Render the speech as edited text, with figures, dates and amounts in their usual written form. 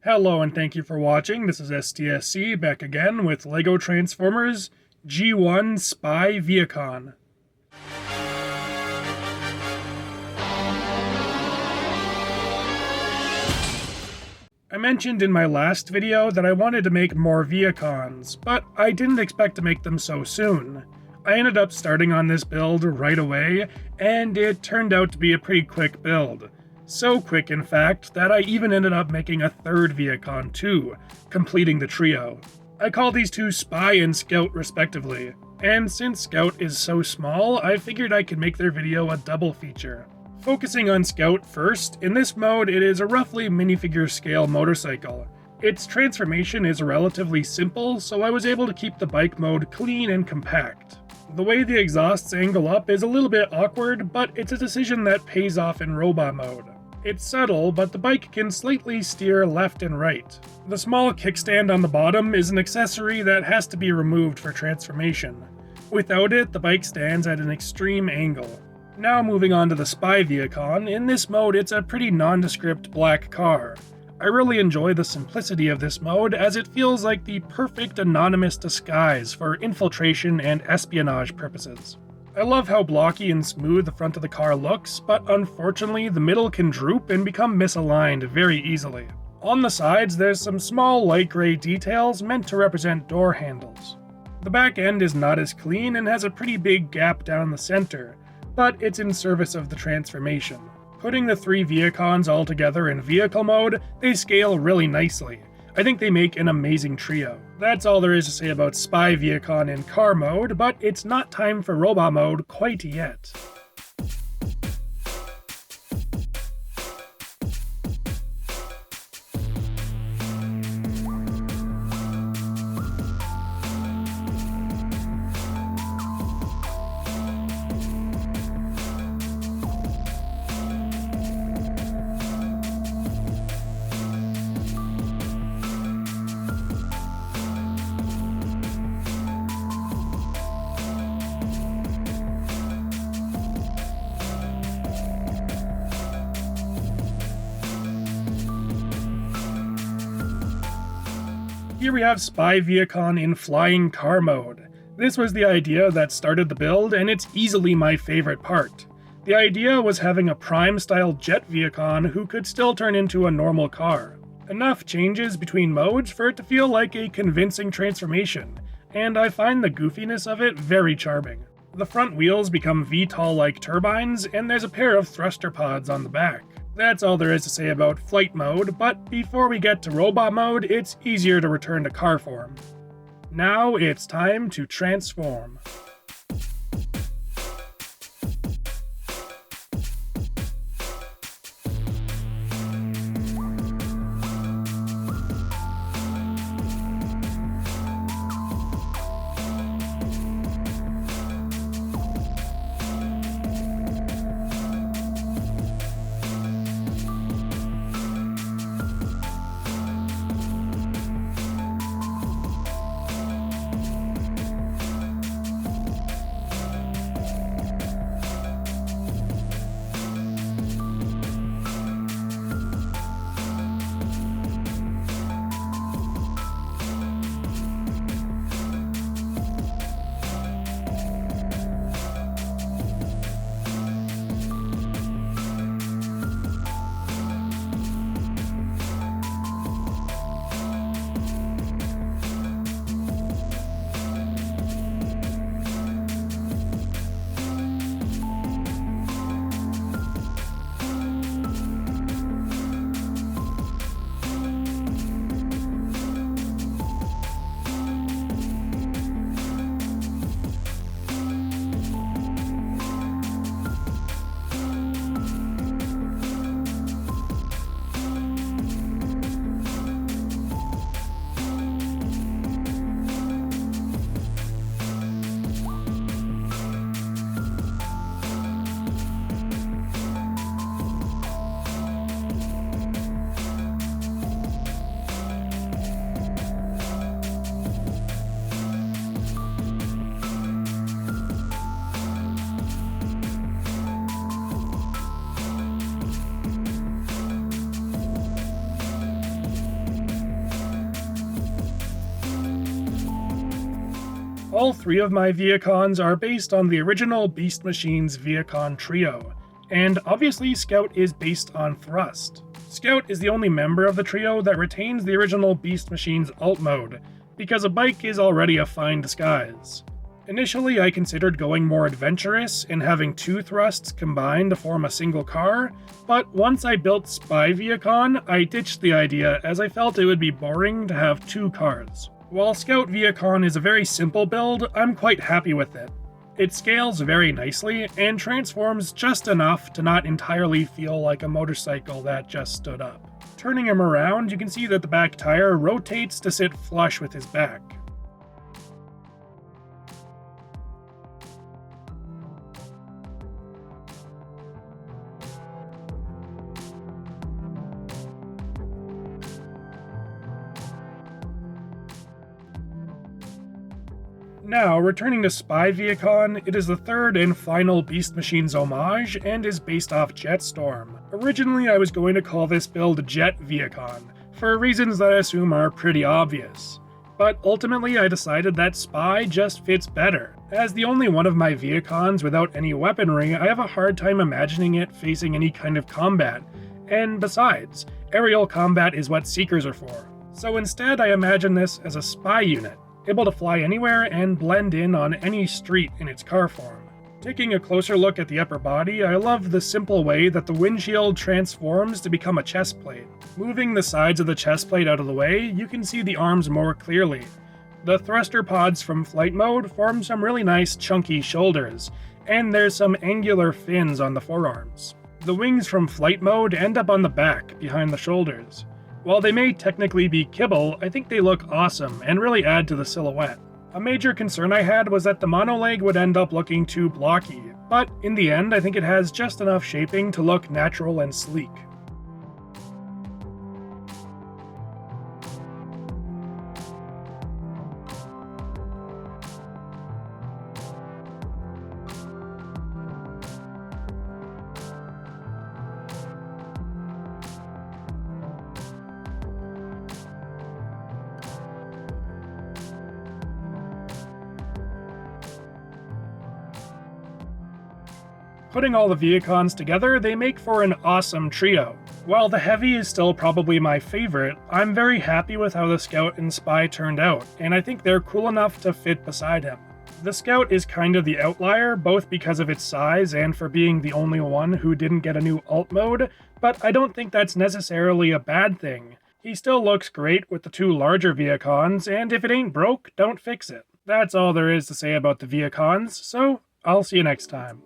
Hello and thank you for watching. This is STSC back again with LEGO Transformers G1 Spy Vehicon. I mentioned in my last video that I wanted to make more Vehicons, but I didn't expect to make them so soon. I ended up starting on this build right away, and it turned out to be a pretty quick build. So quick, in fact, that I even ended up making a third Vehicon too, completing the trio. I call these two Spy and Scout respectively, and since Scout is so small, I figured I could make their video a double feature. Focusing on Scout first, in this mode it is a roughly minifigure scale motorcycle. Its transformation is relatively simple, so I was able to keep the bike mode clean and compact. The way the exhausts angle up is a little bit awkward, but it's a decision that pays off in robot mode. It's subtle, but the bike can slightly steer left and right. The small kickstand on the bottom is an accessory that has to be removed for transformation. Without it, the bike stands at an extreme angle. Now moving on to the Spy Vehicon, in this mode it's a pretty nondescript black car. I really enjoy the simplicity of this mode as it feels like the perfect anonymous disguise for infiltration and espionage purposes. I love how blocky and smooth the front of the car looks, but unfortunately the middle can droop and become misaligned very easily. On the sides there's some small light gray details meant to represent door handles. The back end is not as clean and has a pretty big gap down the center, but it's in service of the transformation. Putting the three Vehicons all together in vehicle mode, they scale really nicely. I think they make an amazing trio. That's all there is to say about Spy Vehicon in car mode, but it's not time for robot mode quite yet. Here we have Spy Vehicon in flying car mode. This was the idea that started the build, and it's easily my favorite part. The idea was having a Prime-style jet Vehicon who could still turn into a normal car. Enough changes between modes for it to feel like a convincing transformation, and I find the goofiness of it very charming. The front wheels become VTOL-like turbines, and there's a pair of thruster pods on the back. That's all there is to say about flight mode, but before we get to robot mode, it's easier to return to car form. Now it's time to transform. All three of my Vehicons are based on the original Beast Machines Vehicon trio, and obviously Scout is based on Thrust. Scout is the only member of the trio that retains the original Beast Machines alt mode, because a bike is already a fine disguise. Initially, I considered going more adventurous and having two thrusts combined to form a single car, but once I built Spy Vehicon, I ditched the idea as I felt it would be boring to have two cars. While Scout Vehicon is a very simple build, I'm quite happy with it. It scales very nicely and transforms just enough to not entirely feel like a motorcycle that just stood up. Turning him around, you can see that the back tire rotates to sit flush with his back. Now, returning to Spy Vehicon, it is the third and final Beast Machines homage and is based off Jetstorm. Originally, I was going to call this build Jet Vehicon, for reasons that I assume are pretty obvious. But ultimately, I decided that Spy just fits better. As the only one of my Vehicons without any weaponry, I have a hard time imagining it facing any kind of combat. And besides, aerial combat is what Seekers are for. So instead, I imagine this as a spy unit, able to fly anywhere and blend in on any street in its car form. Taking a closer look at the upper body, I love the simple way that the windshield transforms to become a chest plate. Moving the sides of the chest plate out of the way, you can see the arms more clearly. The thruster pods from flight mode form some really nice chunky shoulders, and there's some angular fins on the forearms. The wings from flight mode end up on the back, behind the shoulders. While they may technically be kibble, I think they look awesome and really add to the silhouette. A major concern I had was that the monoleg would end up looking too blocky, but in the end I think it has just enough shaping to look natural and sleek. Putting all the Vehicons together, they make for an awesome trio. While the Heavy is still probably my favorite, I'm very happy with how the Scout and Spy turned out, and I think they're cool enough to fit beside him. The Scout is kind of the outlier, both because of its size and for being the only one who didn't get a new alt mode, but I don't think that's necessarily a bad thing. He still looks great with the two larger Vehicons, and if it ain't broke, don't fix it. That's all there is to say about the Vehicons, so I'll see you next time.